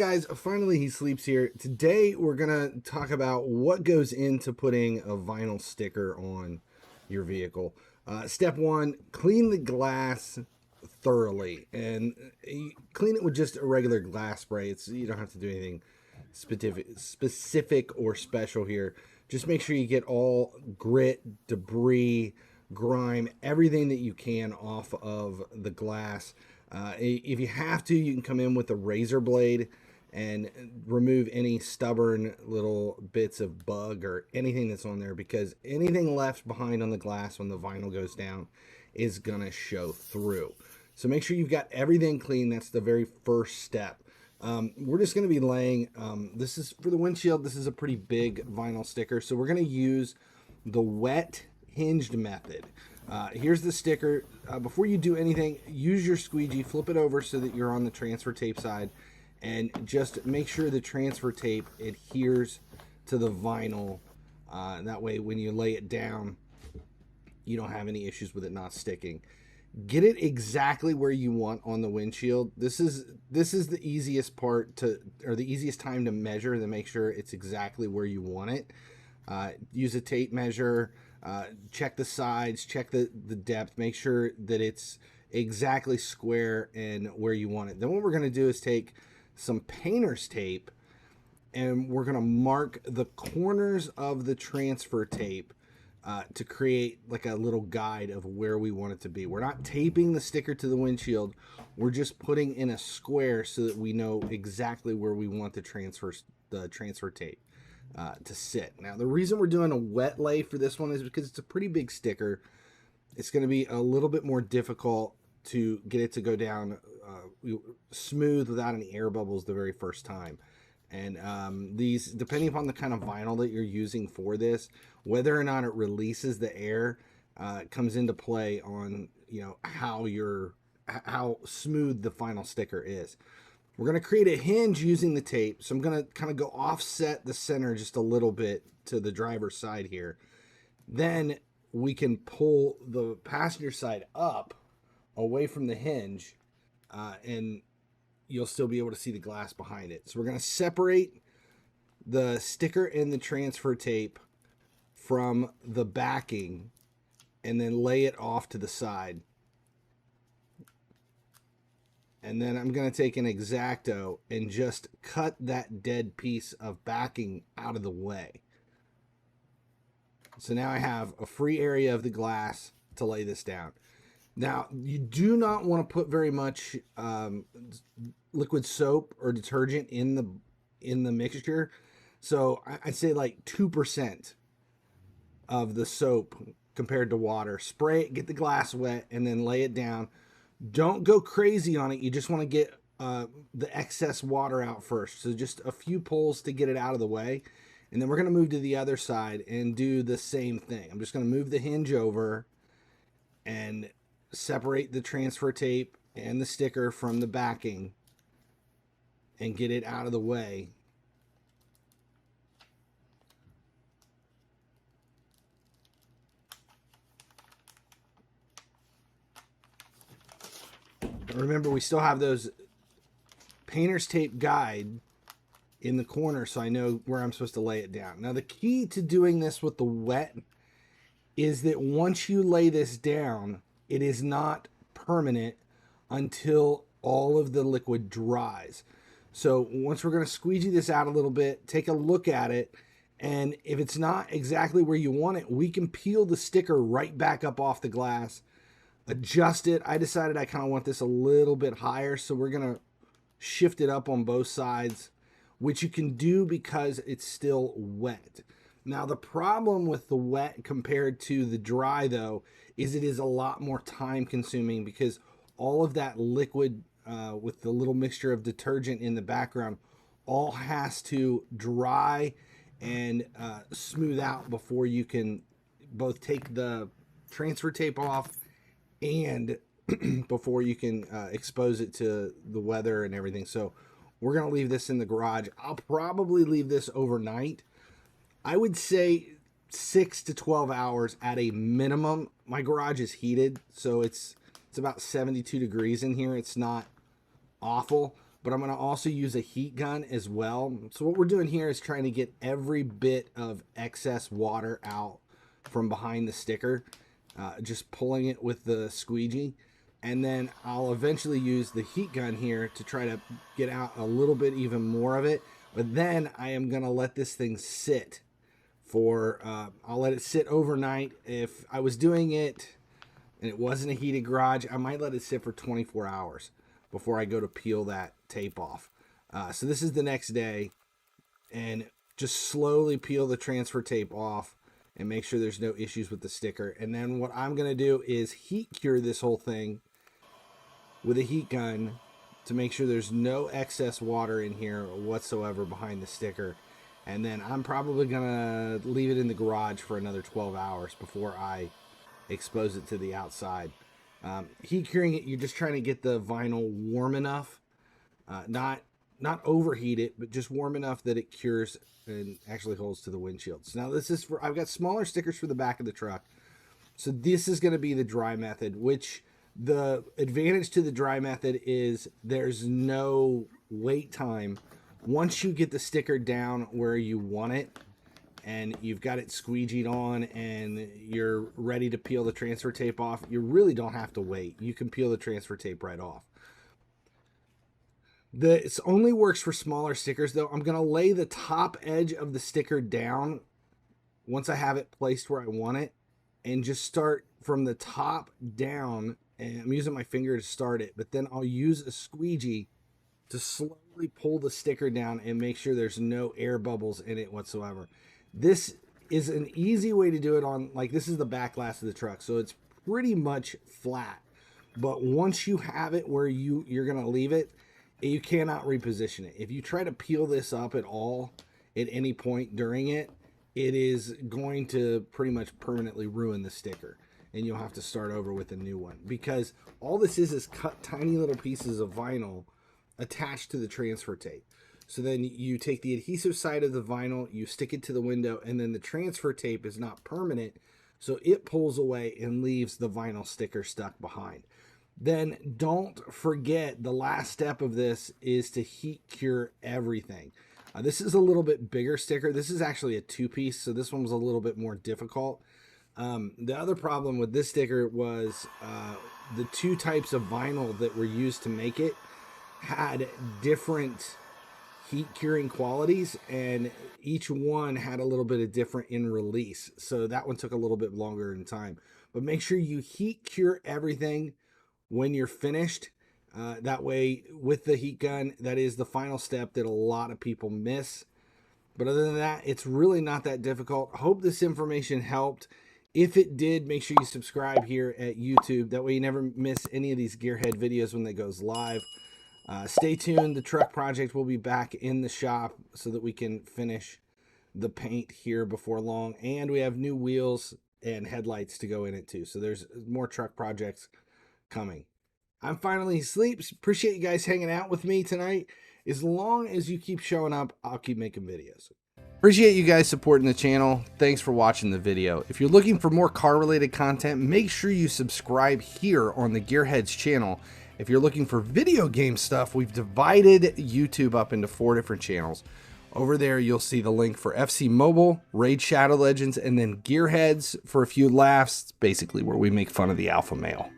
guys, finally he sleeps here. Today we're gonna talk about what goes into putting a vinyl sticker on your vehicle. Step one, clean the glass thoroughly, and you clean it with just a regular glass spray. You don't have to do anything specific or special here. Just make sure you get all grit, debris, grime, everything that you can off of the glass. If you have to, you can come in with a razor blade and remove any stubborn little bits of bug or anything that's on there, because anything left behind on the glass when the vinyl goes down is gonna show through. So make sure you've got everything clean. That's the very first step. We're just going to be laying, this is for the windshield. This is a pretty big vinyl sticker. So we're going to use the wet hinged method. Here's the sticker. Before you do anything, use your squeegee, flip it over so that you're on the transfer tape side, and just make sure the transfer tape adheres to the vinyl. That way when you lay it down, you don't have any issues with it not sticking. Get it exactly where you want on the windshield. This is the easiest part to, or the easiest time to measure, to make sure it's exactly where you want it. Use a tape measure, check the sides, check the depth, make sure that it's exactly square and where you want it. Then what we're going to do is take some painter's tape and we're going to mark the corners of the transfer tape to create like a little guide of where we want it to be. We're not taping the sticker to the windshield. We're just putting in a square so that we know exactly where we want the transfer tape to sit. Now, the reason we're doing a wet lay for this one is because it's a pretty big sticker. It's going to be a little bit more difficult to get it to go down smooth without any air bubbles the very first time. And these, depending upon the kind of vinyl that you're using for this, whether or not it releases the air, comes into play on, you know, how smooth the final sticker is. We're going to create a hinge using the tape. So I'm going to kind of go offset the center just a little bit to the driver's side here. Then we can pull the passenger side up away from the hinge, and you'll still be able to see the glass behind it. So we're going to separate the sticker and the transfer tape from the backing and then lay it off to the side. And then I'm going to take an X-Acto and just cut that dead piece of backing out of the way. So now I have a free area of the glass to lay this down. Now, you do not want to put very much liquid soap or detergent in the mixture. So I'd say like 2% of the soap compared to water. Spray it, get the glass wet, and then lay it down. Don't go crazy on it. You just want to get the excess water out first. So just a few pulls to get it out of the way. And then we're going to move to the other side and do the same thing. I'm just going to move the hinge over and separate the transfer tape and the sticker from the backing and get it out of the way. Remember, we still have those painter's tape guide in the corner, so I know where I'm supposed to lay it down. Now, the key to doing this with the wet is that once you lay this down, it is not permanent until all of the liquid dries. So once we're going to squeegee this out a little bit, take a look at it, and if it's not exactly where you want it, we can peel the sticker right back up off the glass, adjust it. I decided I kind of want this a little bit higher, so we're going to shift it up on both sides, which you can do because it's still wet. Now, the problem with the wet compared to the dry, though, is it is a lot more time consuming, because all of that liquid with the little mixture of detergent in the background all has to dry and smooth out before you can both take the transfer tape off and before you can expose it to the weather and everything. So we're going to leave this in the garage. I'll probably leave this overnight. I would say 6 to 12 hours at a minimum. My garage is heated, so it's about 72 degrees in here. It's not awful, but I'm going to also use a heat gun as well. So what we're doing here is trying to get every bit of excess water out from behind the sticker, just pulling it with the squeegee. And then I'll eventually use the heat gun here to try to get out a little bit even more of it. But then I am going to let this thing sit for, I'll let it sit overnight. If I was doing it and it wasn't a heated garage, I might let it sit for 24 hours before I go to peel that tape off. So this is the next day, and just slowly peel the transfer tape off and make sure there's no issues with the sticker. And then what I'm going to do is heat cure this whole thing with a heat gun to make sure there's no excess water in here whatsoever behind the sticker. And then I'm probably going to leave it in the garage for another 12 hours before I expose it to the outside. Heat curing it, you're just trying to get the vinyl warm enough, not overheat it, but just warm enough that it cures and actually holds to the windshields. Now this is for, I've got smaller stickers for the back of the truck. So this is going to be the dry method, which the advantage to the dry method is there's no wait time. Once you get the sticker down where you want it and you've got it squeegeed on and you're ready to peel the transfer tape off, you really don't have to wait. You can peel the transfer tape right off. This only works for smaller stickers though. I'm going to lay the top edge of the sticker down once I have it placed where I want it, and just start from the top down. And I'm using my finger to start it, but then I'll use a squeegee to slowly pull the sticker down and make sure there's no air bubbles in it whatsoever. This is an easy way to do it on, like, this is the back glass of the truck, so it's pretty much flat. But once you have it where you're going to leave it, you cannot reposition it. If you try to peel this up at all at any point during it, it is going to pretty much permanently ruin the sticker. And you'll have to start over with a new one, because all this is cut tiny little pieces of vinyl attached to the transfer tape. So then you take the adhesive side of the vinyl, you stick it to the window, and then the transfer tape is not permanent, so it pulls away and leaves the vinyl sticker stuck behind. Then don't forget, the last step of this is to heat cure everything. This is a little bit bigger sticker. This is actually a 2-piece, so this one was a little bit more difficult. The other problem with this sticker was the 2 types of vinyl that were used to make it had different heat curing qualities, and each one had a little bit of different in release. So that one took a little bit longer in time. But make sure you heat cure everything when you're finished. That way, with the heat gun, that is the final step that a lot of people miss. But other than that, it's really not that difficult. Hope this information helped. If it did, make sure you subscribe here at YouTube. That way you never miss any of these Gearhead videos when they goes live. Stay tuned. The truck project will be back in the shop so that we can finish the paint here before long. And we have new wheels and headlights to go in it too. So there's more truck projects coming. I'm FinallyHeSleeps. Appreciate you guys hanging out with me tonight. As long as you keep showing up, I'll keep making videos. Appreciate you guys supporting the channel. Thanks for watching the video. If you're looking for more car related content, make sure you subscribe here on the Gearheads channel. If you're looking for video game stuff, we've divided YouTube up into 4 different channels. Over there, you'll see the link for FC Mobile, Raid Shadow Legends, and then Gearheads for a few laughs. It's basically where we make fun of the alpha male.